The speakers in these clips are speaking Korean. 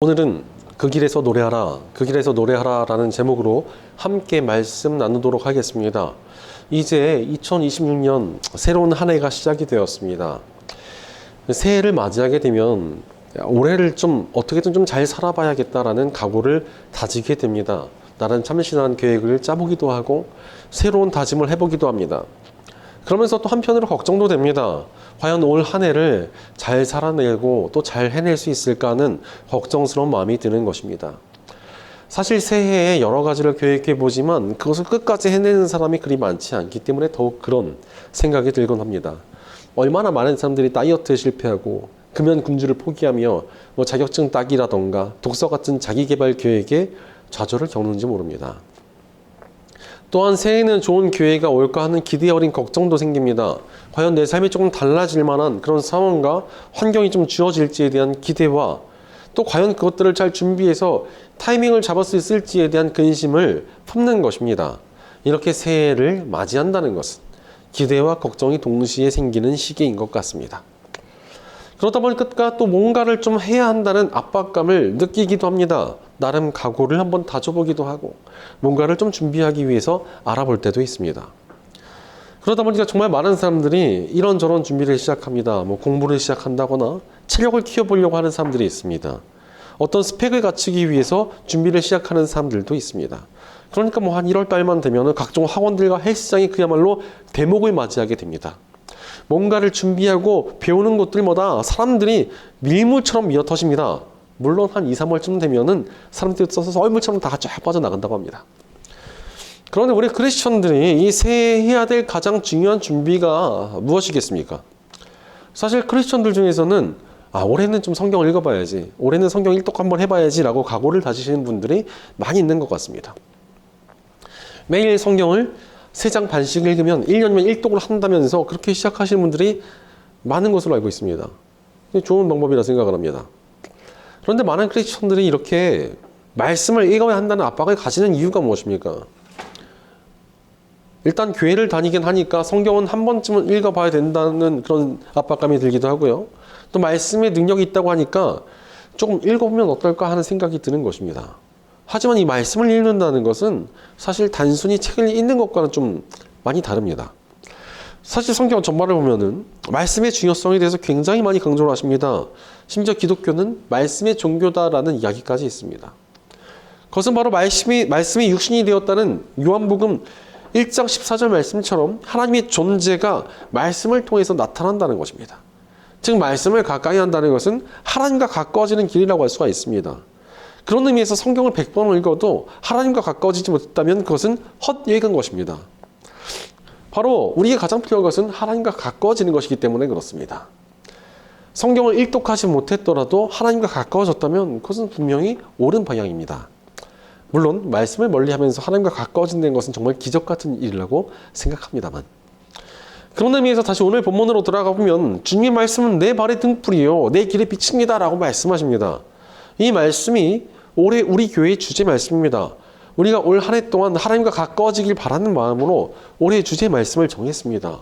오늘은 그 길에서 노래하라, 그 길에서 노래하라 라는 제목으로 함께 말씀 나누도록 하겠습니다. 이제 2026년 새로운 한 해가 시작이 되었습니다. 새해를 맞이하게 되면 올해를 좀 어떻게든 좀 잘 살아봐야겠다라는 각오를 다지게 됩니다. 나름 참신한 계획을 짜보기도 하고 새로운 다짐을 해보기도 합니다. 그러면서 또 한편으로 걱정도 됩니다. 과연 올 한 해를 잘 살아내고 또 잘 해낼 수 있을까 하는 걱정스러운 마음이 드는 것입니다. 사실 새해에 여러 가지를 계획해 보지만 그것을 끝까지 해내는 사람이 그리 많지 않기 때문에 더욱 그런 생각이 들곤 합니다. 얼마나 많은 사람들이 다이어트에 실패하고 금연 금주를 포기하며 자격증 따기라던가 독서 같은 자기개발 계획에 좌절을 겪는지 모릅니다. 또한 새해에는 좋은 기회가 올까 하는 기대 어린 걱정도 생깁니다. 과연 내 삶이 조금 달라질 만한 그런 상황과 환경이 좀 주어질지에 대한 기대와 또 과연 그것들을 잘 준비해서 타이밍을 잡을 수 있을지에 대한 근심을 품는 것입니다. 이렇게 새해를 맞이한다는 것은 기대와 걱정이 동시에 생기는 시기인 것 같습니다. 그러다 보니까 또 뭔가를 좀 해야 한다는 압박감을 느끼기도 합니다. 나름 각오를 한번 다져보기도 하고 뭔가를 좀 준비하기 위해서 알아볼 때도 있습니다. 그러다 보니까 정말 많은 사람들이 이런저런 준비를 시작합니다. 공부를 시작한다거나 체력을 키워보려고 하는 사람들이 있습니다. 어떤 스펙을 갖추기 위해서 준비를 시작하는 사람들도 있습니다. 그러니까 한 1월 달만 되면 각종 학원들과 헬스장이 그야말로 대목을 맞이하게 됩니다. 뭔가를 준비하고 배우는 곳들마다 사람들이 밀물처럼 미어터집니다. 물론 한 2, 3월쯤 되면은 사람들이 써서 얼물처럼 다 쫙 빠져나간다고 합니다. 그런데 우리 크리스천들이 이 새해 해야 될 가장 중요한 준비가 무엇이겠습니까? 사실 크리스천들 중에서는 올해는 좀 성경을 읽어봐야지, 올해는 성경 일독 한번 해봐야지 라고 각오를 다지시는 분들이 많이 있는 것 같습니다. 매일 성경을 3장 반씩 읽으면 1년이면 1독을 한다면서 그렇게 시작하시는 분들이 많은 것으로 알고 있습니다. 좋은 방법이라 생각을 합니다. 그런데 많은 크리스천들이 이렇게 말씀을 읽어야 한다는 압박을 가지는 이유가 무엇입니까? 일단 교회를 다니긴 하니까 성경은 한 번쯤은 읽어봐야 된다는 그런 압박감이 들기도 하고요. 또 말씀의 능력이 있다고 하니까 조금 읽어보면 어떨까 하는 생각이 드는 것입니다. 하지만 이 말씀을 읽는다는 것은 사실 단순히 책을 읽는 것과는 좀 많이 다릅니다. 사실 성경 전반을 보면은 말씀의 중요성에 대해서 굉장히 많이 강조를 하십니다. 심지어 기독교는 말씀의 종교다라는 이야기까지 있습니다. 그것은 바로 말씀이 육신이 되었다는 요한복음 1장 14절 말씀처럼 하나님의 존재가 말씀을 통해서 나타난다는 것입니다. 즉 말씀을 가까이 한다는 것은 하나님과 가까워지는 길이라고 할 수가 있습니다. 그런 의미에서 성경을 100번을 읽어도 하나님과 가까워지지 못했다면 그것은 헛예익인 것입니다. 바로 우리에게 가장 필요한 것은 하나님과 가까워지는 것이기 때문에 그렇습니다. 성경을 일독하지 못했더라도 하나님과 가까워졌다면 그것은 분명히 옳은 방향입니다. 물론 말씀을 멀리하면서 하나님과 가까워진다는 것은 정말 기적 같은 일이라고 생각합니다만, 그런 의미에서 다시 오늘 본문으로 들어가 보면 주님의 말씀은 내 발의 등불이요 내 길의 빛입니다 라고 말씀하십니다. 이 말씀이 올해 우리 교회의 주제 말씀입니다. 우리가 올 한 해 동안 하나님과 가까워지길 바라는 마음으로 올해의 주제 말씀을 정했습니다.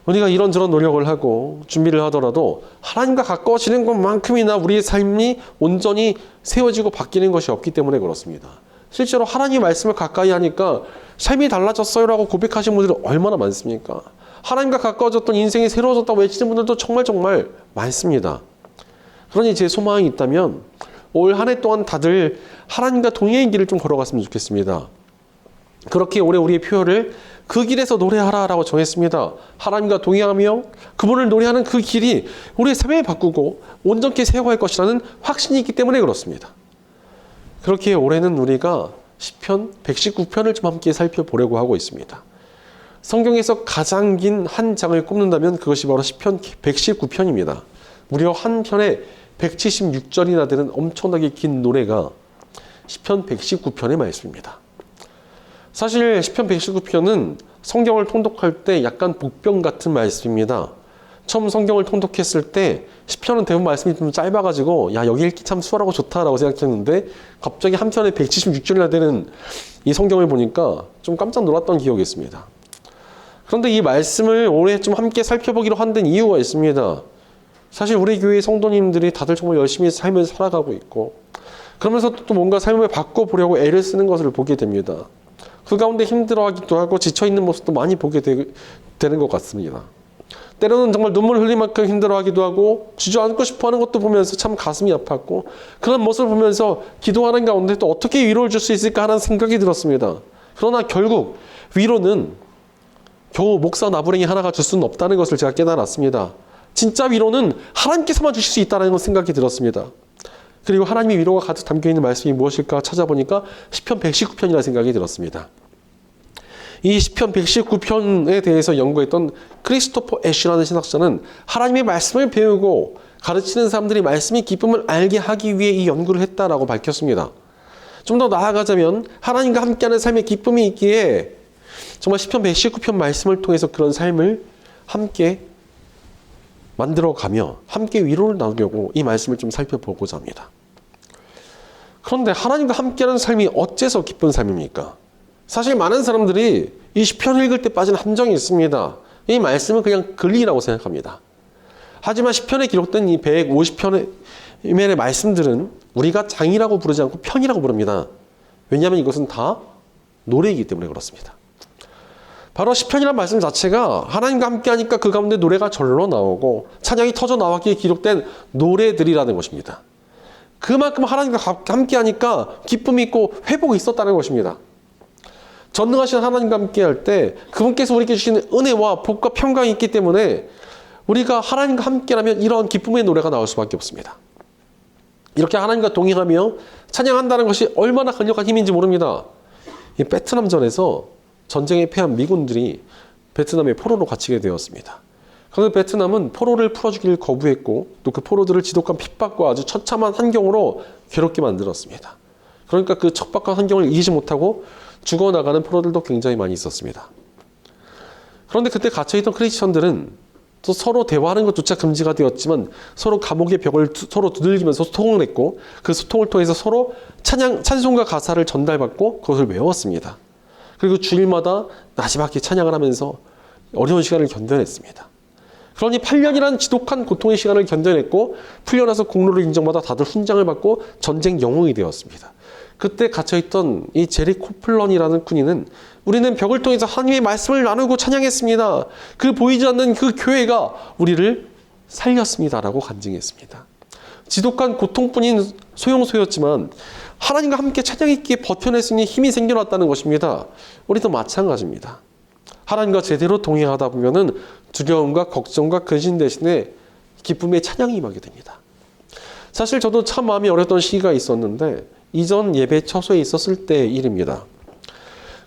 우리가 이런저런 노력을 하고 준비를 하더라도 하나님과 가까워지는 것만큼이나 우리의 삶이 온전히 세워지고 바뀌는 것이 없기 때문에 그렇습니다. 실제로 하나님의 말씀을 가까이 하니까 삶이 달라졌어요 라고 고백하시는 분들이 얼마나 많습니까? 하나님과 가까워졌던 인생이 새로워졌다고 외치는 분들도 정말 많습니다. 그러니 제 소망이 있다면 올 한 해 동안 다들 하나님과 동행의 길을 좀 걸어갔으면 좋겠습니다. 그렇게 올해 우리의 표어를 그 길에서 노래하라 라고 정했습니다. 하나님과 동행하며 그분을 노래하는 그 길이 우리의 삶을 바꾸고 온전케 세워갈 것이라는 확신이 있기 때문에 그렇습니다. 그렇게 올해는 우리가 시편 119편을 좀 함께 살펴보려고 하고 있습니다. 성경에서 가장 긴 한 장을 꼽는다면 그것이 바로 시편 119편입니다. 무려 한 편에 176절이나 되는 엄청나게 긴 노래가 시편 119편의 말씀입니다. 사실 시편 119편은 성경을 통독할 때 약간 복병 같은 말씀입니다. 처음 성경을 통독했을 때 시편은 대부분 말씀이 좀 짧아가지고 여기 읽기 참 수월하고 좋다라고 생각했는데 갑자기 한 편에 176절이나 되는 이 성경을 보니까 좀 깜짝 놀랐던 기억이 있습니다. 그런데 이 말씀을 올해 좀 함께 살펴보기로 한 데는 이유가 있습니다. 사실 우리 교회 성도님들이 다들 정말 열심히 삶을 살아가고 있고 그러면서 또 뭔가 삶을 바꿔보려고 애를 쓰는 것을 보게 됩니다. 그 가운데 힘들어하기도 하고 지쳐있는 모습도 많이 보게 되는 것 같습니다. 때로는 정말 눈물 흘릴 만큼 힘들어하기도 하고 주저앉고 싶어하는 것도 보면서 참 가슴이 아팠고, 그런 모습을 보면서 기도하는 가운데 또 어떻게 위로를 줄 수 있을까 하는 생각이 들었습니다. 그러나 결국 위로는 겨우 목사 나부랭이 하나가 줄 수는 없다는 것을 제가 깨달았습니다. 진짜 위로는 하나님께서만 주실 수 있다는 생각이 들었습니다. 그리고 하나님의 위로가 가득 담겨있는 말씀이 무엇일까 찾아보니까 시편 119편이라는 생각이 들었습니다. 이 시편 119편에 대해서 연구했던 크리스토퍼 애쉬라는 신학자는 하나님의 말씀을 배우고 가르치는 사람들이 말씀의 기쁨을 알게 하기 위해 이 연구를 했다라고 밝혔습니다. 좀 더 나아가자면 하나님과 함께하는 삶의 기쁨이 있기에 정말 시편 119편 말씀을 통해서 그런 삶을 함께 만들어가며 함께 위로를 나누려고 이 말씀을 좀 살펴보고자 합니다. 그런데 하나님과 함께하는 삶이 어째서 기쁜 삶입니까? 사실 많은 사람들이 이 시편 읽을 때 빠진 함정이 있습니다. 이 말씀은 그냥 글이라고 생각합니다. 하지만 시편에 기록된 이 150편의 말씀들은 우리가 장이라고 부르지 않고 편이라고 부릅니다. 왜냐하면 이것은 다 노래이기 때문에 그렇습니다. 바로 시편이라는 말씀 자체가 하나님과 함께하니까 그 가운데 노래가 절로 나오고 찬양이 터져 나왔기에 기록된 노래들이라는 것입니다. 그만큼 하나님과 함께하니까 기쁨이 있고 회복이 있었다는 것입니다. 전능하신 하나님과 함께할 때 그분께서 우리에게 주시는 은혜와 복과 평강이 있기 때문에 우리가 하나님과 함께라면 이런 기쁨의 노래가 나올 수밖에 없습니다. 이렇게 하나님과 동행하며 찬양한다는 것이 얼마나 강력한 힘인지 모릅니다. 이 베트남전에서 전쟁에 패한 미군들이 베트남의 포로로 갇히게 되었습니다. 그런데 베트남은 포로를 풀어주기를 거부했고 또 그 포로들을 지독한 핍박과 아주 처참한 환경으로 괴롭게 만들었습니다. 그러니까 그 척박한 환경을 이기지 못하고 죽어나가는 포로들도 굉장히 많이 있었습니다. 그런데 그때 갇혀있던 크리스천들은 또 서로 대화하는 것조차 금지가 되었지만 서로 감옥의 벽을 서로 두들기면서 소통을 했고 그 소통을 통해서 서로 찬송과 가사를 전달받고 그것을 외웠습니다. 그리고 주일마다 나지막히 찬양을 하면서 어려운 시간을 견뎌냈습니다. 그러니 8년이라는 지독한 고통의 시간을 견뎌냈고 풀려나서 공로를 인정받아 다들 훈장을 받고 전쟁 영웅이 되었습니다. 그때 갇혀있던 이 제리 코플런이라는 군인은 우리는 벽을 통해서 하나님의 말씀을 나누고 찬양했습니다. 그 보이지 않는 그 교회가 우리를 살렸습니다라고 간증했습니다. 지독한 고통뿐인 소용소였지만 하나님과 함께 찬양 있게 버텨낼 수 있는 힘이 생겨났다는 것입니다. 우리도 마찬가지입니다. 하나님과 제대로 동행하다 보면은 두려움과 걱정과 근심 대신에 기쁨의 찬양이 임하게 됩니다. 사실 저도 참 마음이 어렸던 시기가 있었는데 이전 예배 처소에 있었을 때 일입니다.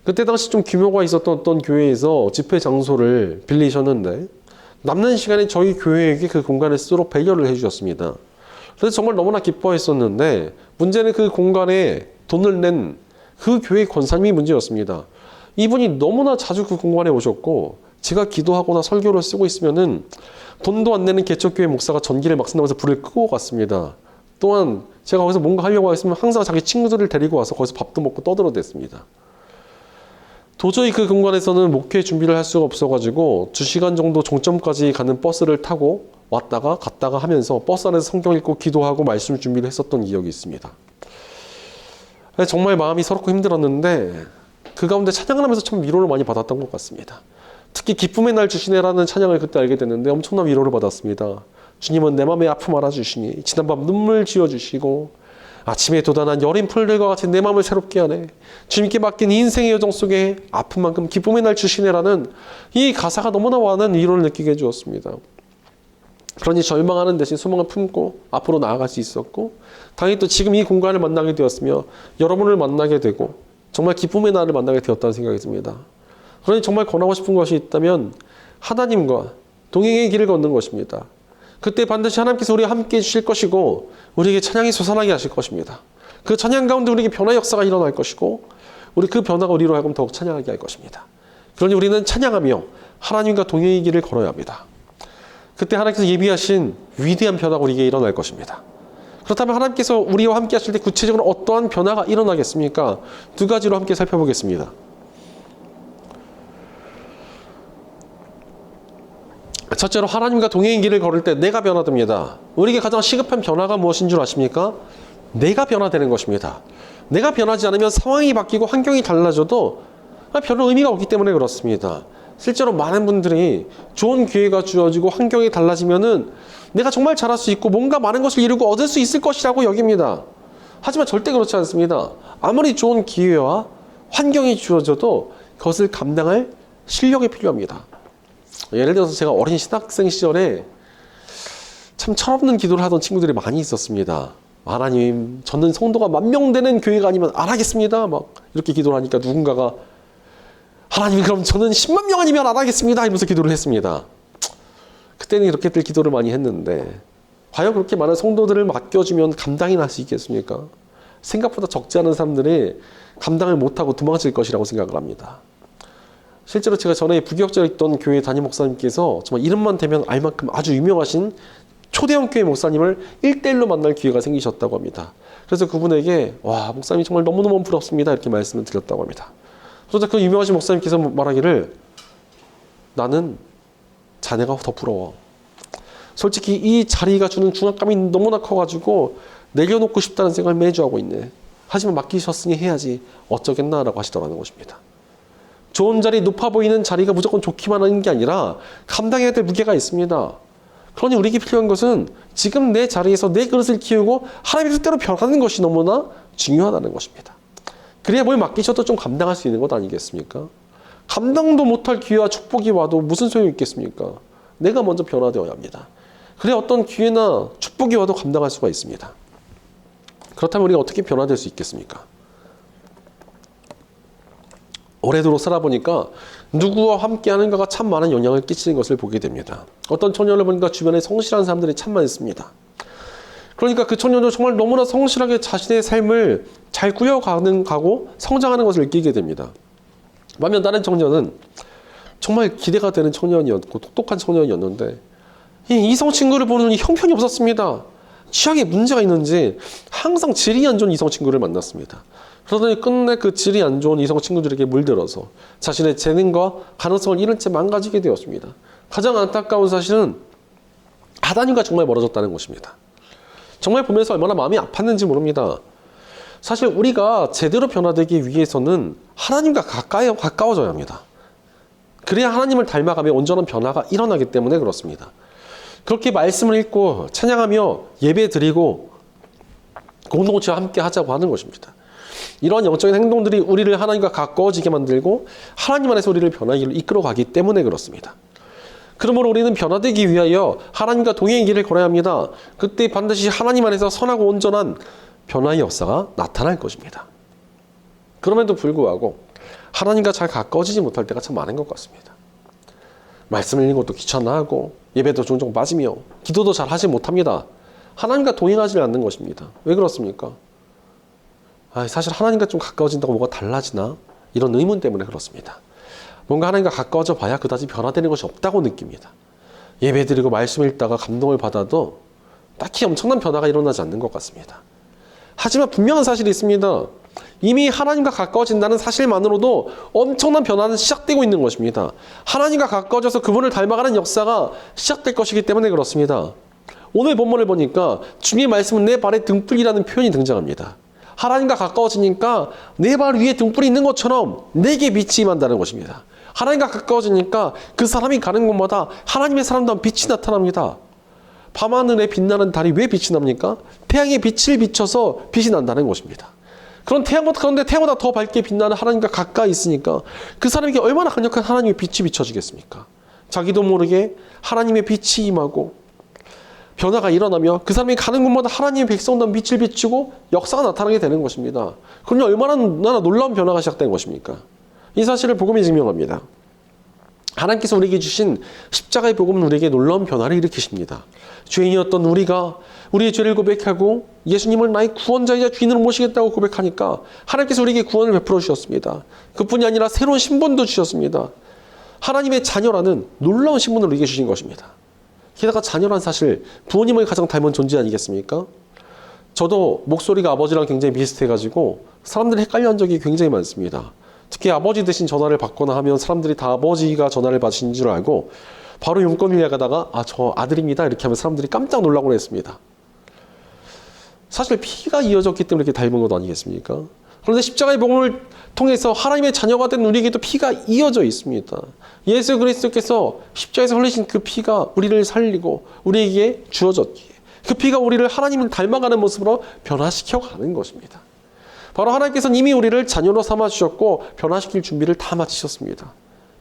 그때 당시 좀 규모가 있었던 어떤 교회에서 집회 장소를 빌리셨는데 남는 시간에 저희 교회에게 그 공간을 쓰도록 배려를 해주셨습니다. 그래서 정말 너무나 기뻐했었는데 문제는 그 공간에 돈을 낸 그 교회 권사님이 문제였습니다. 이분이 너무나 자주 그 공간에 오셨고 제가 기도하거나 설교를 쓰고 있으면은 돈도 안 내는 개척교회 목사가 전기를 막 쓴다면서 불을 끄고 갔습니다. 또한 제가 거기서 뭔가 하려고 했으면 항상 자기 친구들을 데리고 와서 거기서 밥도 먹고 떠들어댔습니다. 도저히 그 공간에서는 목회 준비를 할 수가 없어가지고 2시간 정도 종점까지 가는 버스를 타고 왔다가 갔다가 하면서 버스 안에서 성경 읽고 기도하고 말씀 준비를 했었던 기억이 있습니다. 정말 마음이 서럽고 힘들었는데 그 가운데 찬양을 하면서 참 위로를 많이 받았던 것 같습니다. 특히 기쁨의 날 주시네라는 찬양을 그때 알게 됐는데 엄청난 위로를 받았습니다. 주님은 내 마음의 아픔 알아주시니 지난밤 눈물 지어주시고 아침에 돋아난 여린 풀들과 같이 내 마음을 새롭게 하네. 주님께 맡긴 인생의 여정 속에 아픔만큼 기쁨의 날 주시네라는 이 가사가 너무나 많은 위로를 느끼게 해주었습니다. 그러니 절망하는 대신 소망을 품고 앞으로 나아갈 수 있었고 당연히 또 지금 이 공간을 만나게 되었으며 여러분을 만나게 되고 정말 기쁨의 날을 만나게 되었다는 생각이 듭니다. 그러니 정말 권하고 싶은 것이 있다면 하나님과 동행의 길을 걷는 것입니다. 그때 반드시 하나님께서 우리와 함께 해주실 것이고 우리에게 찬양이 솟아나게 하실 것입니다. 그 찬양 가운데 우리에게 변화 역사가 일어날 것이고 우리 그 변화가 우리로 하여금 더욱 찬양하게 할 것입니다. 그러니 우리는 찬양하며 하나님과 동행의 길을 걸어야 합니다. 그때 하나님께서 예비하신 위대한 변화가 우리에게 일어날 것입니다. 그렇다면 하나님께서 우리와 함께 하실 때 구체적으로 어떠한 변화가 일어나겠습니까? 2가지로 함께 살펴보겠습니다. 첫째로 하나님과 동행의 길을 걸을 때 내가 변화됩니다. 우리에게 가장 시급한 변화가 무엇인 줄 아십니까? 내가 변화되는 것입니다. 내가 변하지 않으면 상황이 바뀌고 환경이 달라져도 별로 의미가 없기 때문에 그렇습니다. 실제로 많은 분들이 좋은 기회가 주어지고 환경이 달라지면은 내가 정말 잘할 수 있고 뭔가 많은 것을 이루고 얻을 수 있을 것이라고 여깁니다. 하지만 절대 그렇지 않습니다. 아무리 좋은 기회와 환경이 주어져도 그것을 감당할 실력이 필요합니다. 예를 들어서 제가 어린 신학생 시절에 참 철없는 기도를 하던 친구들이 많이 있었습니다. 하나님, 저는 성도가 10,000명 되는 교회가 아니면 안 하겠습니다. 막 이렇게 기도를 하니까 누군가가 하나님, 그럼 저는 10만 명 아니면 안 하겠습니다. 이러면서 기도를 했습니다. 그때는 이렇게들 기도를 많이 했는데 과연 그렇게 많은 성도들을 맡겨주면 감당이 날 수 있겠습니까? 생각보다 적지 않은 사람들이 감당을 못하고 도망칠 것이라고 생각을 합니다. 실제로 제가 전에 부교역자에 있던 교회 담임 목사님께서 정말 이름만 대면 알 만큼 아주 유명하신 초대형 교회 목사님을 1대1로 만날 기회가 생기셨다고 합니다. 그래서 그분에게 와, 목사님이 정말 너무너무 부럽습니다. 이렇게 말씀을 드렸다고 합니다. 그러자 그 유명하신 목사님께서 말하기를 나는 자네가 더 부러워. 솔직히 이 자리가 주는 중압감이 너무나 커가지고 내려놓고 싶다는 생각을 매주 하고 있네. 하지만 맡기셨으니 해야지 어쩌겠나 라고 하시더라는 것입니다. 좋은 자리, 높아 보이는 자리가 무조건 좋기만 하는 게 아니라 감당해야 될 무게가 있습니다. 그러니 우리에게 필요한 것은 지금 내 자리에서 내 그릇을 키우고 하나님의 뜻대로 변하는 것이 너무나 중요하다는 것입니다. 그래야 뭘 맡기셔도 좀 감당할 수 있는 것 아니겠습니까? 감당도 못할 기회와 축복이 와도 무슨 소용이 있겠습니까? 내가 먼저 변화되어야 합니다. 그래야 어떤 기회나 축복이 와도 감당할 수가 있습니다. 그렇다면 우리가 어떻게 변화될 수 있겠습니까? 오래도록 살아보니까 누구와 함께 하는가가 참 많은 영향을 끼치는 것을 보게 됩니다. 어떤 청년을 보니까 주변에 성실한 사람들이 참 많습니다. 그러니까 그 청년도 정말 너무나 성실하게 자신의 삶을 잘 꾸려가고 성장하는 것을 느끼게 됩니다. 반면 다른 청년은 정말 기대가 되는 청년이었고 똑똑한 청년이었는데 이 이성 친구를 보는 형편이 없었습니다. 취향에 문제가 있는지 항상 질이 안 좋은 이성 친구를 만났습니다. 그러더니 끝내 그 질이 안 좋은 이성 친구들에게 물들어서 자신의 재능과 가능성을 잃은 채 망가지게 되었습니다. 가장 안타까운 사실은 하나님과 정말 멀어졌다는 것입니다. 정말 보면서 얼마나 마음이 아팠는지 모릅니다. 사실 우리가 제대로 변화되기 위해서는 하나님과 가까워져야 합니다. 그래야 하나님을 닮아가며 온전한 변화가 일어나기 때문에 그렇습니다. 그렇게 말씀을 읽고 찬양하며 예배 드리고 공동체와 함께 하자고 하는 것입니다. 이러한 영적인 행동들이 우리를 하나님과 가까워지게 만들고 하나님 안에서 우리를 변화기로 이끌어가기 때문에 그렇습니다. 그러므로 우리는 변화되기 위하여 하나님과 동행의 길을 걸어야 합니다. 그때 반드시 하나님 안에서 선하고 온전한 변화의 역사가 나타날 것입니다. 그럼에도 불구하고 하나님과 잘 가까워지지 못할 때가 참 많은 것 같습니다. 말씀을 읽는 것도 귀찮아하고 예배도 종종 빠지며 기도도 잘 하지 못합니다. 하나님과 동행하지 않는 것입니다. 왜 그렇습니까? 사실 하나님과 좀 가까워진다고 뭐가 달라지나? 이런 의문 때문에 그렇습니다. 뭔가 하나님과 가까워져 봐야 그다지 변화되는 것이 없다고 느낍니다. 예배드리고 말씀 읽다가 감동을 받아도 딱히 엄청난 변화가 일어나지 않는 것 같습니다. 하지만 분명한 사실이 있습니다. 이미 하나님과 가까워진다는 사실만으로도 엄청난 변화는 시작되고 있는 것입니다. 하나님과 가까워져서 그분을 닮아가는 역사가 시작될 것이기 때문에 그렇습니다. 오늘 본문을 보니까 주님의 말씀은 내 발의 등불이라는 표현이 등장합니다. 하나님과 가까워지니까 내 발 위에 등불이 있는 것처럼 내게 빛이 임한다는 것입니다. 하나님과 가까워지니까 그 사람이 가는 곳마다 하나님의 사람다운 빛이 나타납니다. 밤하늘에 빛나는 달이 왜 빛이 납니까? 태양의 빛을 비춰서 빛이 난다는 것입니다. 그런데 태양보다 더 밝게 빛나는 하나님과 가까이 있으니까 그 사람에게 얼마나 강력한 하나님의 빛이 비춰지겠습니까? 자기도 모르게 하나님의 빛이 임하고 변화가 일어나며 그 사람이 가는 곳마다 하나님의 백성다운 빛을 비추고 역사가 나타나게 되는 것입니다. 그러니 얼마나 놀라운 변화가 시작된 것입니까? 이 사실을 복음이 증명합니다. 하나님께서 우리에게 주신 십자가의 복음은 우리에게 놀라운 변화를 일으키십니다. 죄인이었던 우리가 우리의 죄를 고백하고 예수님을 나의 구원자이자 주인으로 모시겠다고 고백하니까 하나님께서 우리에게 구원을 베풀어 주셨습니다. 그뿐이 아니라 새로운 신분도 주셨습니다. 하나님의 자녀라는 놀라운 신분을 우리에게 주신 것입니다. 게다가 자녀란 사실 부모님을 가장 닮은 존재 아니겠습니까? 저도 목소리가 아버지랑 굉장히 비슷해가지고 사람들이 헷갈려 한 적이 굉장히 많습니다. 특히 아버지 대신 전화를 받거나 하면 사람들이 다 아버지가 전화를 받으신 줄 알고 바로 용건을 나가다가 저 아들입니다 이렇게 하면 사람들이 깜짝 놀라곤 했습니다. 사실 피가 이어졌기 때문에 이렇게 닮은 것 아니겠습니까? 그런데 십자가의 복음을 통해서 하나님의 자녀가 된 우리에게도 피가 이어져 있습니다. 예수 그리스도께서 십자가에서 흘리신 그 피가 우리를 살리고 우리에게 주어졌기에 그 피가 우리를 하나님을 닮아가는 모습으로 변화시켜 가는 것입니다. 바로 하나님께서는 이미 우리를 자녀로 삼아주셨고 변화시킬 준비를 다 마치셨습니다.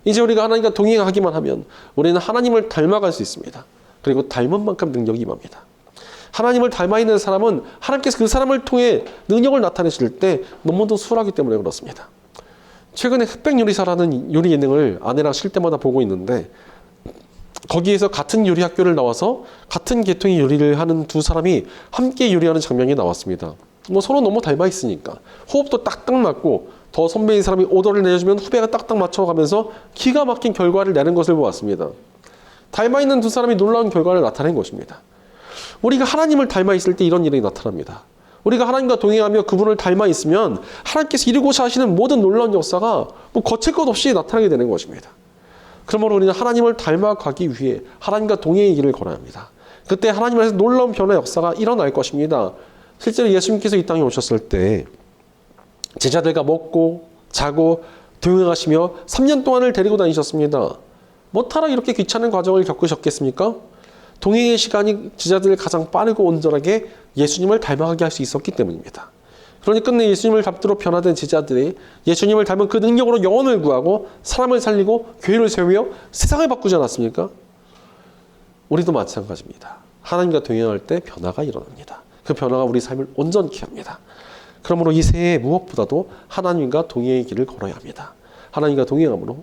이제 우리가 하나님과 동행하기만 하면 우리는 하나님을 닮아갈 수 있습니다. 그리고 닮은 만큼 능력이 임합니다. 하나님을 닮아 있는 사람은 하나님께서 그 사람을 통해 능력을 나타내실 때 너무도 수월하기 때문에 그렇습니다. 최근에 흑백 요리사라는 요리 예능을 아내랑 쉴 때마다 보고 있는데 거기에서 같은 요리 학교를 나와서 같은 계통의 요리를 하는 두 사람이 함께 요리하는 장면이 나왔습니다. 뭐 서로 너무 닮아 있으니까 호흡도 딱딱 맞고 더 선배인 사람이 오더를 내주면 후배가 딱딱 맞춰가면서 기가 막힌 결과를 내는 것을 보았습니다. 닮아 있는 두 사람이 놀라운 결과를 나타낸 것입니다. 우리가 하나님을 닮아 있을 때 이런 일이 나타납니다. 우리가 하나님과 동행하며 그분을 닮아 있으면 하나님께서 이루고자 하시는 모든 놀라운 역사가 뭐 거칠 것 없이 나타나게 되는 것입니다. 그러므로 우리는 하나님을 닮아가기 위해 하나님과 동행의 길을 걸어야 합니다. 그때 하나님 안에서 놀라운 변화 역사가 일어날 것입니다. 실제로 예수님께서 이 땅에 오셨을 때 제자들과 먹고 자고 동행하시며 3년 동안을 데리고 다니셨습니다. 뭐하러 이렇게 귀찮은 과정을 겪으셨겠습니까? 동행의 시간이 제자들을 가장 빠르고 온전하게 예수님을 닮아가게 할 수 있었기 때문입니다. 그러니 끝내 예수님을 닮도로 변화된 제자들이 예수님을 닮은 그 능력으로 영혼을 구하고 사람을 살리고 교회를 세우며 세상을 바꾸지 않았습니까? 우리도 마찬가지입니다. 하나님과 동행할 때 변화가 일어납니다. 그 변화가 우리 삶을 온전케 합니다. 그러므로 이 새해 무엇보다도 하나님과 동행의 길을 걸어야 합니다. 하나님과 동행함으로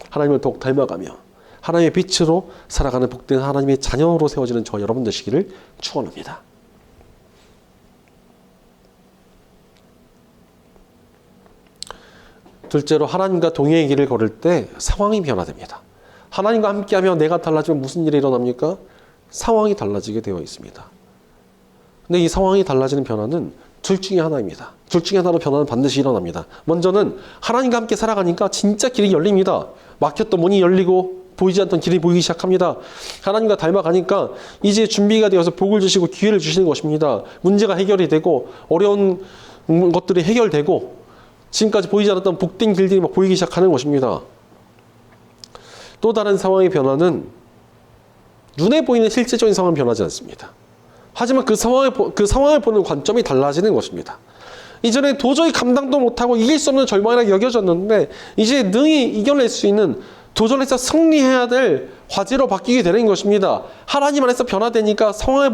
하나님을 더욱 닮아가며 하나님의 빛으로 살아가는 복된 하나님의 자녀로 세워지는 저 여러분 되시기를 축원합니다. 둘째로 하나님과 동행의 길을 걸을 때 상황이 변화됩니다. 하나님과 함께하며 내가 달라지면 무슨 일이 일어납니까? 상황이 달라지게 되어 있습니다. 근데 이 상황이 달라지는 변화는 둘 중에 하나입니다. 둘 중에 하나로 변화는 반드시 일어납니다. 먼저는 하나님과 함께 살아가니까 진짜 길이 열립니다. 막혔던 문이 열리고 보이지 않던 길이 보이기 시작합니다. 하나님과 닮아가니까 이제 준비가 되어서 복을 주시고 기회를 주시는 것입니다. 문제가 해결이 되고 어려운 것들이 해결되고 지금까지 보이지 않았던 복된 길들이 막 보이기 시작하는 것입니다. 또 다른 상황의 변화는 눈에 보이는 실제적인 상황은 변하지 않습니다. 하지만 그 상황을 보는 관점이 달라지는 것입니다. 이전에 도저히 감당도 못하고 이길 수 없는 절망이라 여겨졌는데 이제 능히 이겨낼 수 있는 도전해서 승리해야 될 과제로 바뀌게 되는 것입니다. 하나님 안에서 변화되니까 상황을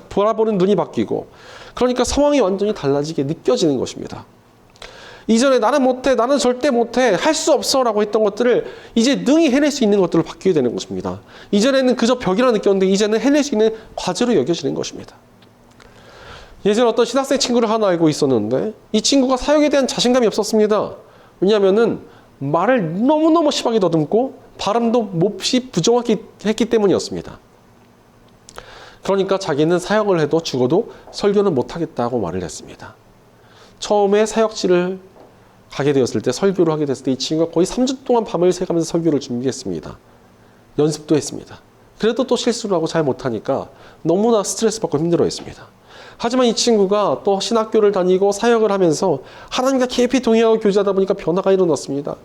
바라보는 눈이 바뀌고 그러니까 상황이 완전히 달라지게 느껴지는 것입니다. 이전에 나는 못해, 나는 절대 못해, 할 수 없어 라고 했던 것들을 이제 능히 해낼 수 있는 것들로 바뀌게 되는 것입니다. 이전에는 그저 벽이라 느꼈는데 이제는 해낼 수 있는 과제로 여겨지는 것입니다. 예전에 어떤 신학생 친구를 하나 알고 있었는데 이 친구가 사역에 대한 자신감이 없었습니다. 왜냐하면은 말을 너무너무 심하게 더듬고 발음도 몹시 부정확히 했기 때문이었습니다. 그러니까 자기는 사역을 해도 죽어도 설교는 못하겠다고 말을 했습니다. 처음에 사역지를 가게 되었을 때 설교를 하게 됐을 때 이 친구가 거의 3주 동안 밤을 새가면서 설교를 준비했습니다. 연습도 했습니다. 그래도 또 실수를 하고 잘 못하니까 너무나 스트레스 받고 힘들어했습니다. 하지만 이 친구가 또 신학교를 다니고 사역을 하면서 하나님과 깊이 동행하고 교제하다 보니까 변화가 일어났습니다.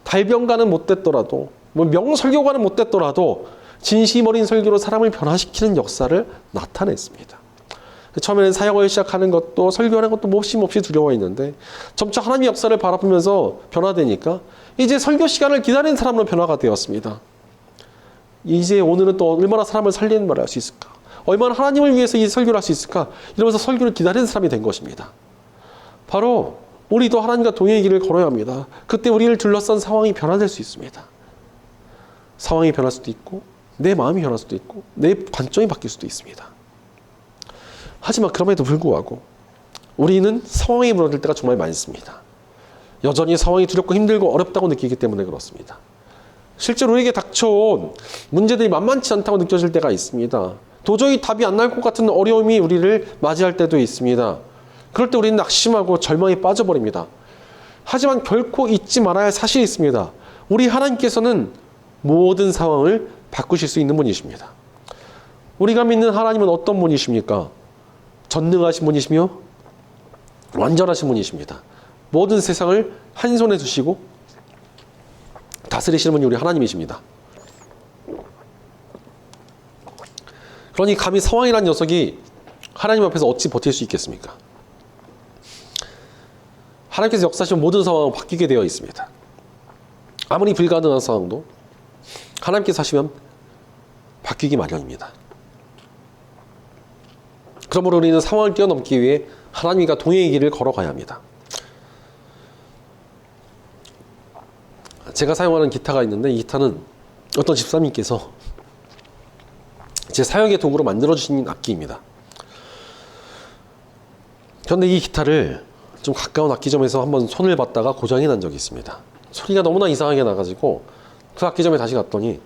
달병가는 못 됐더라도 명설교가는 못 됐더라도 진심 어린 설교로 사람을 변화시키는 역사를 나타냈습니다. 처음에는 사역을 시작하는 것도 설교하는 것도 몹시 두려워했는데 점차 하나님의 역사를 바라보면서 변화되니까 이제 설교 시간을 기다리는 사람으로 변화가 되었습니다. 이제 오늘은 또 얼마나 사람을 살리는 말을 할 수 있을까? 얼마나 하나님을 위해서 이 설교를 할 수 있을까? 이러면서 설교를 기다리는 사람이 된 것입니다. 바로 우리도 하나님과 동행의 길을 걸어야 합니다. 그때 우리를 둘러싼 상황이 변화될 수 있습니다. 상황이 변할 수도 있고 내 마음이 변할 수도 있고 내 관점이 바뀔 수도 있습니다. 하지만 그럼에도 불구하고 우리는 상황에 무너질 때가 정말 많습니다. 여전히 상황이 두렵고 힘들고 어렵다고 느끼기 때문에 그렇습니다. 실제로 우리에게 닥쳐온 문제들이 만만치 않다고 느껴질 때가 있습니다. 도저히 답이 안 날 것 같은 어려움이 우리를 맞이할 때도 있습니다. 그럴 때 우리는 낙심하고 절망에 빠져버립니다. 하지만 결코 잊지 말아야 할 사실이 있습니다. 우리 하나님께서는 모든 상황을 바꾸실 수 있는 분이십니다. 우리가 믿는 하나님은 어떤 분이십니까? 전능하신 분이시며 완전하신 분이십니다. 모든 세상을 한 손에 두시고 다스리시는 분이 우리 하나님이십니다. 그러니 감히 상황이라는 녀석이 하나님 앞에서 어찌 버틸 수 있겠습니까? 하나님께서 역사하시면 모든 상황은 바뀌게 되어 있습니다. 아무리 불가능한 상황도 하나님께서 하시면 바뀌기 마련입니다. 그러므로 우리는 상황을 뛰어넘기 위해 하나님과 동행의 길을 걸어가야 합니다. 제가 사용하는 기타가 있는데 이 기타는 어떤 집사님께서 제 사역의 도구로 만들어주신 악기입니다. 그런데 이 기타를 좀 가까운 악기점에서 한번 손을 봤다가 고장이 난 적이 있습니다. 소리가 너무나 이상하게 나가지고 그 악기점에 다시 갔더니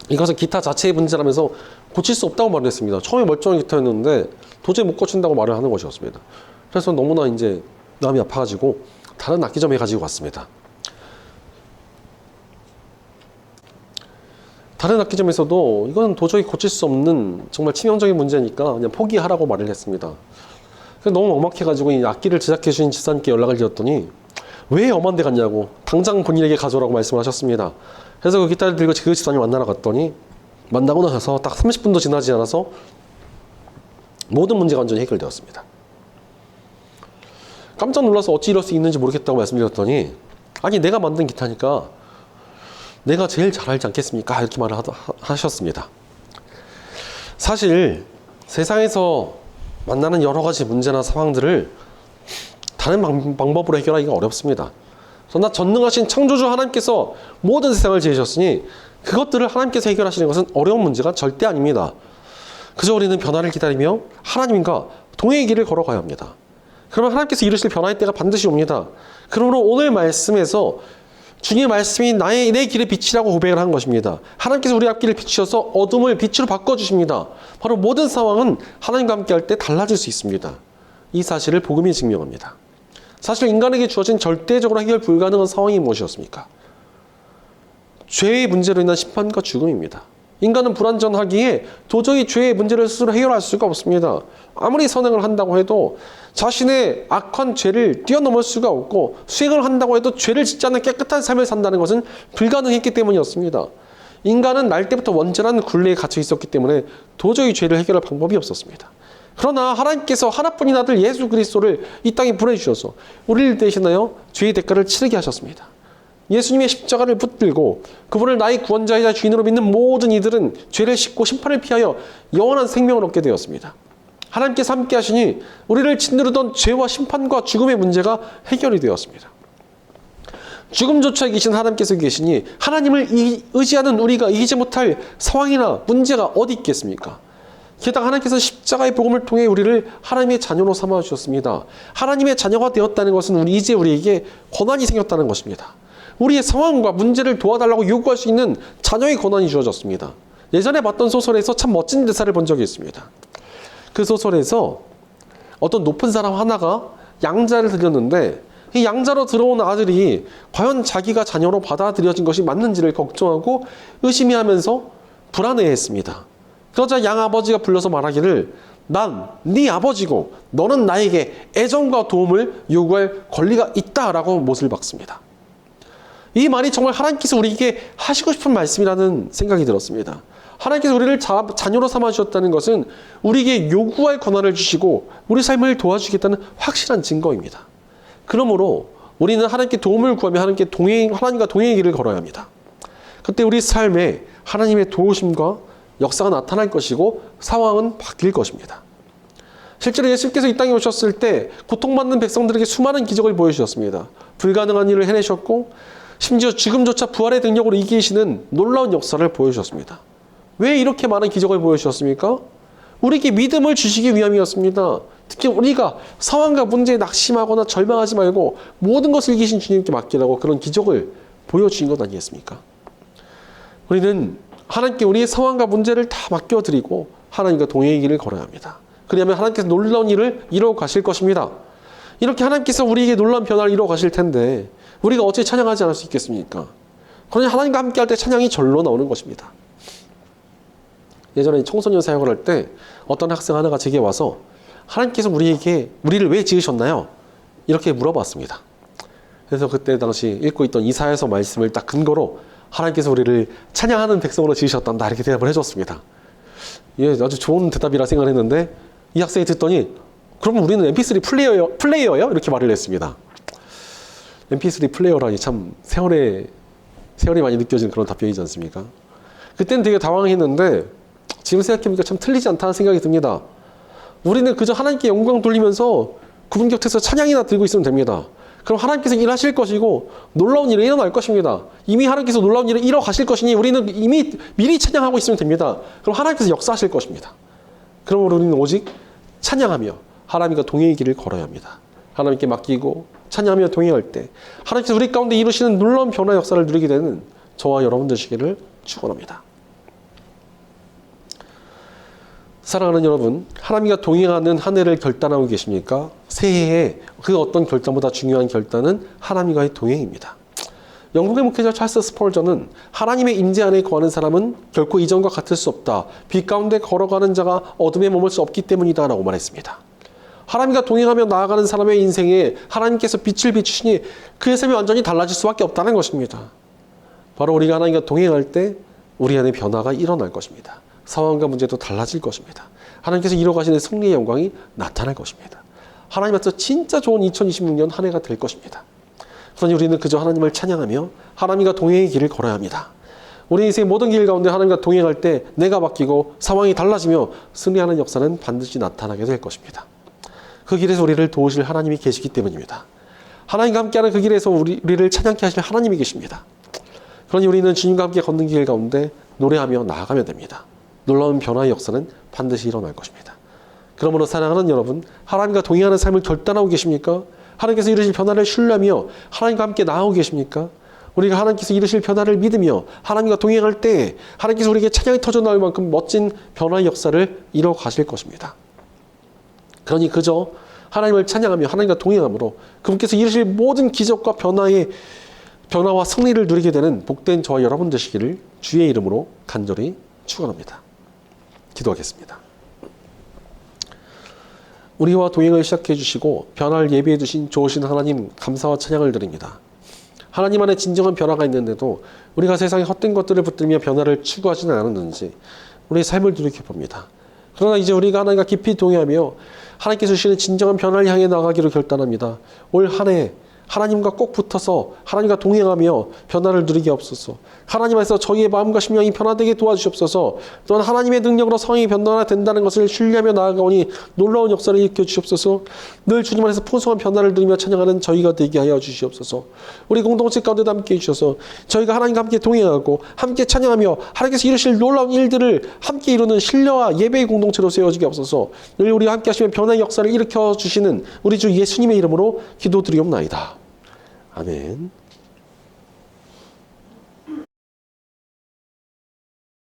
이것은 기타 자체의 문제라면서 고칠 수 없다고 말을 했습니다. 처음에 멀쩡한 기타였는데 도저히 못 고친다고 말을 하는 것이었습니다. 그래서 너무나 이제 마음이 아파가지고 다른 악기점에 가지고 갔습니다. 다른 악기점에서도 이건 도저히 고칠 수 없는 정말 치명적인 문제니까 그냥 포기하라고 말을 했습니다. 그래서 너무 엄악해가지고 이 악기를 제작해 주신 집사님께 연락을 드렸더니 왜 엄한 데 갔냐고 당장 본인에게 가져오라고 말씀을 하셨습니다. 그래서 그 기타를 들고 그 집사님 만나러 갔더니 만나고 나서 딱 30분도 지나지 않아서 모든 문제가 완전히 해결되었습니다. 깜짝 놀라서 어찌 이럴 수 있는지 모르겠다고 말씀드렸더니 아니 내가 만든 기타니까 내가 제일 잘 알지 않겠습니까? 이렇게 말을 하셨습니다. 사실 세상에서 만나는 여러 가지 문제나 상황들을 다른 방법으로 해결하기가 어렵습니다. 그러나 전능하신 창조주 하나님께서 모든 세상을 지으셨으니 그것들을 하나님께서 해결하시는 것은 어려운 문제가 절대 아닙니다. 그저 우리는 변화를 기다리며 하나님과 동행의 길을 걸어가야 합니다. 그러면 하나님께서 이루실 변화의 때가 반드시 옵니다. 그러므로 오늘 말씀에서 주님의 말씀이 내 길의 빛이라고 고백을 한 것입니다. 하나님께서 우리 앞길을 비추셔서 어둠을 빛으로 바꿔주십니다. 바로 모든 상황은 하나님과 함께 할 때 달라질 수 있습니다. 이 사실을 복음이 증명합니다. 사실 인간에게 주어진 절대적으로 해결 불가능한 상황이 무엇이었습니까? 죄의 문제로 인한 심판과 죽음입니다. 인간은 불완전하기에 도저히 죄의 문제를 스스로 해결할 수가 없습니다. 아무리 선행을 한다고 해도 자신의 악한 죄를 뛰어넘을 수가 없고 수행을 한다고 해도 죄를 짓지 않는 깨끗한 삶을 산다는 것은 불가능했기 때문이었습니다. 인간은 날 때부터 원전한 굴레에 갇혀 있었기 때문에 도저히 죄를 해결할 방법이 없었습니다. 그러나 하나님께서 하나뿐인 아들 예수 그리스도를 이 땅에 보내주셔서 우리를 대신하여 죄의 대가를 치르게 하셨습니다. 예수님의 십자가를 붙들고 그분을 나의 구원자이자 주인으로 믿는 모든 이들은 죄를 씻고 심판을 피하여 영원한 생명을 얻게 되었습니다. 하나님께서 함께 하시니 우리를 짓누르던 죄와 심판과 죽음의 문제가 해결이 되었습니다. 죽음조차 이기신 하나님께서 계시니 하나님을 의지하는 우리가 이기지 못할 상황이나 문제가 어디 있겠습니까? 게다가 하나님께서 십자가의 복음을 통해 우리를 하나님의 자녀로 삼아 주셨습니다. 하나님의 자녀가 되었다는 것은 이제 우리에게 권한이 생겼다는 것입니다. 우리의 상황과 문제를 도와달라고 요구할 수 있는 자녀의 권한이 주어졌습니다. 예전에 봤던 소설에서 참 멋진 대사를 본 적이 있습니다. 그 소설에서 어떤 높은 사람 하나가 양자를 들였는데 이 양자로 들어온 아들이 과연 자기가 자녀로 받아들여진 것이 맞는지를 걱정하고 의심해하면서 불안해했습니다. 그러자 양 아버지가 불러서 말하기를 난 네 아버지고 너는 나에게 애정과 도움을 요구할 권리가 있다라고 못을 박습니다. 이 말이 정말 하나님께서 우리에게 하시고 싶은 말씀이라는 생각이 들었습니다. 하나님께서 우리를 자녀로 삼아주셨다는 것은 우리에게 요구할 권한을 주시고 우리 삶을 도와주겠다는 확실한 증거입니다. 그러므로 우리는 하나님께 도움을 구하며 하나님과 동행의 길을 걸어야 합니다. 그때 우리 삶에 하나님의 도우심과 역사가 나타날 것이고 상황은 바뀔 것입니다. 실제로 예수님께서 이 땅에 오셨을 때 고통받는 백성들에게 수많은 기적을 보여주셨습니다. 불가능한 일을 해내셨고 심지어 지금조차 부활의 능력으로 이기시는 놀라운 역사를 보여주셨습니다. 왜 이렇게 많은 기적을 보여주셨습니까? 우리에게 믿음을 주시기 위함이었습니다. 특히 우리가 상황과 문제에 낙심하거나 절망하지 말고 모든 것을 이기신 주님께 맡기라고 그런 기적을 보여주신 것 아니겠습니까? 우리는 하나님께 우리의 상황과 문제를 다 맡겨드리고 하나님과 동행의 길을 걸어야 합니다. 그러면 하나님께서 놀라운 일을 이루어 가실 것입니다. 이렇게 하나님께서 우리에게 놀라운 변화를 이루어 가실 텐데 우리가 어찌 찬양하지 않을 수 있겠습니까? 그러니 하나님과 함께 할 때 찬양이 절로 나오는 것입니다. 예전에 청소년 사역을 할 때 어떤 학생 하나가 제게 와서 하나님께서 우리를 왜 지으셨나요? 이렇게 물어봤습니다. 그래서 그때 당시 읽고 있던 이사야서 말씀을 딱 근거로 하나님께서 우리를 찬양하는 백성으로 지으셨단다 이렇게 대답을 해줬습니다. 예, 아주 좋은 대답이라 생각했는데 이 학생이 듣더니 그럼 우리는 MP3 플레이어요? 이렇게 말을 했습니다. MP3 플레이어라니 참 세월이 많이 느껴지는 그런 답변이지 않습니까? 그때는 되게 당황했는데 지금 생각해보니까 참 틀리지 않다는 생각이 듭니다. 우리는 그저 하나님께 영광 돌리면서 그분 곁에서 찬양이나 들고 있으면 됩니다. 그럼 하나님께서 일하실 것이고 놀라운 일이 일어날 것입니다. 이미 하나님께서 놀라운 일을 이뤄 가실 것이니 우리는 이미 미리 찬양하고 있으면 됩니다. 그럼 하나님께서 역사하실 것입니다. 그러므로 우리는 오직 찬양하며 하나님과 동행의 길을 걸어야 합니다. 하나님께 맡기고 찬양하며 동행할 때 하나님께서 우리 가운데 이루시는 놀라운 변화 역사를 누리게 되는 저와 여러분 되시기를 축원합니다. 사랑하는 여러분, 하나님과 동행하는 한 해를 결단하고 계십니까? 새해에 그 어떤 결단보다 중요한 결단은 하나님과의 동행입니다. 영국의 목회자 찰스 스펄전은 하나님의 임재 안에 거하는 사람은 결코 이전과 같을 수 없다. 빛 가운데 걸어가는 자가 어둠에 머물 수 없기 때문이다 라고 말했습니다. 하나님과 동행하며 나아가는 사람의 인생에 하나님께서 빛을 비추시니 그의 삶이 완전히 달라질 수밖에 없다는 것입니다. 바로 우리가 하나님과 동행할 때 우리 안에 변화가 일어날 것입니다. 상황과 문제도 달라질 것입니다. 하나님께서 이뤄가시는 승리의 영광이 나타날 것입니다. 하나님 앞에서 진짜 좋은 2026년 한 해가 될 것입니다. 그러니 우리는 그저 하나님을 찬양하며 하나님과 동행의 길을 걸어야 합니다. 우리 인생의 모든 길 가운데 하나님과 동행할 때 내가 바뀌고 상황이 달라지며 승리하는 역사는 반드시 나타나게 될 것입니다. 그 길에서 우리를 도우실 하나님이 계시기 때문입니다. 하나님과 함께하는 그 길에서 우리를 찬양케 하실 하나님이 계십니다. 그러니 우리는 주님과 함께 걷는 길 가운데 노래하며 나아가면 됩니다. 놀라운 변화의 역사는 반드시 일어날 것입니다. 그러므로 사랑하는 여러분, 하나님과 동행하는 삶을 결단하고 계십니까? 하나님께서 이루실 변화를 신뢰하며 하나님과 함께 나아오고 계십니까? 우리가 하나님께서 이루실 변화를 믿으며 하나님과 동행할 때 하나님께서 우리에게 찬양이 터져나올 만큼 멋진 변화의 역사를 이뤄 가실 것입니다. 그러니 그저 하나님을 찬양하며 하나님과 동행함으로 그분께서 이루실 모든 기적과 변화와 승리를 누리게 되는 복된 저와 여러분 되시기를 주의 이름으로 간절히 축원합니다. 기도하겠습니다. 우리와 동행을 시작해 주시고 변화를 예비해 두신 좋으신 하나님 감사와 찬양을 드립니다. 하나님 안에 진정한 변화가 있는데도 우리가 세상의 헛된 것들을 붙들며 변화를 추구하지는 않았는지 우리의 삶을 돌이켜봅니다. 그러나 이제 우리가 하나님과 깊이 동행하며 하나님께서 주시는 진정한 변화를 향해 나가기로 결단합니다. 올 한 해 하나님과 꼭 붙어서 하나님과 동행하며 변화를 누리게 없소서. 하나님 안에서 저희의 마음과 심령이 변화되게 도와주시옵소서. 또한 하나님의 능력으로 성이 변화된다는 것을 신뢰하며 나아가오니 놀라운 역사를 일으켜 주시옵소서. 늘 주님 안에서 풍성한 변화를 누리며 찬양하는 저희가 되게 하여 주시옵소서. 우리 공동체 가운데도 함께 해주셔서 저희가 하나님과 함께 동행하고 함께 찬양하며 하나님께서 이루실 놀라운 일들을 함께 이루는 신뢰와 예배의 공동체로 세워지게 없어서 늘 우리와 함께 하시면 변화의 역사를 일으켜 주시는 우리 주 예수님의 이름으로 기도드리옵나이다. 아멘.